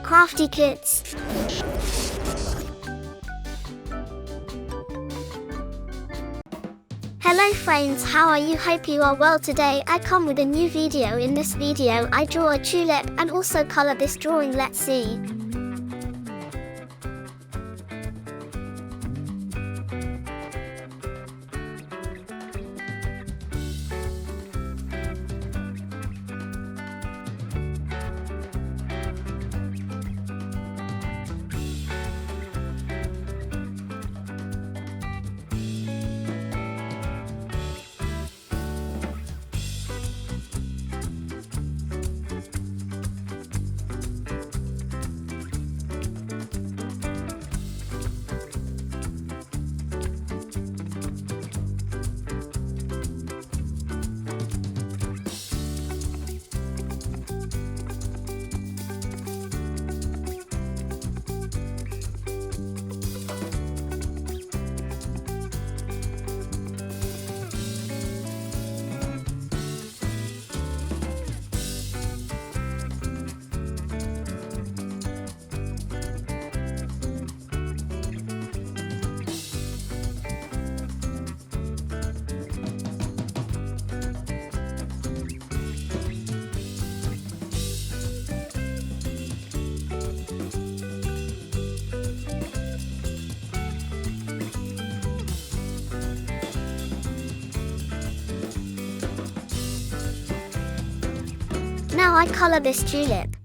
crafty kits. Hello friends, how are you? Hope you are well. Today I come with a new video. In this video I draw a tulip and also color this drawing. Let's see. Now I color this tulip.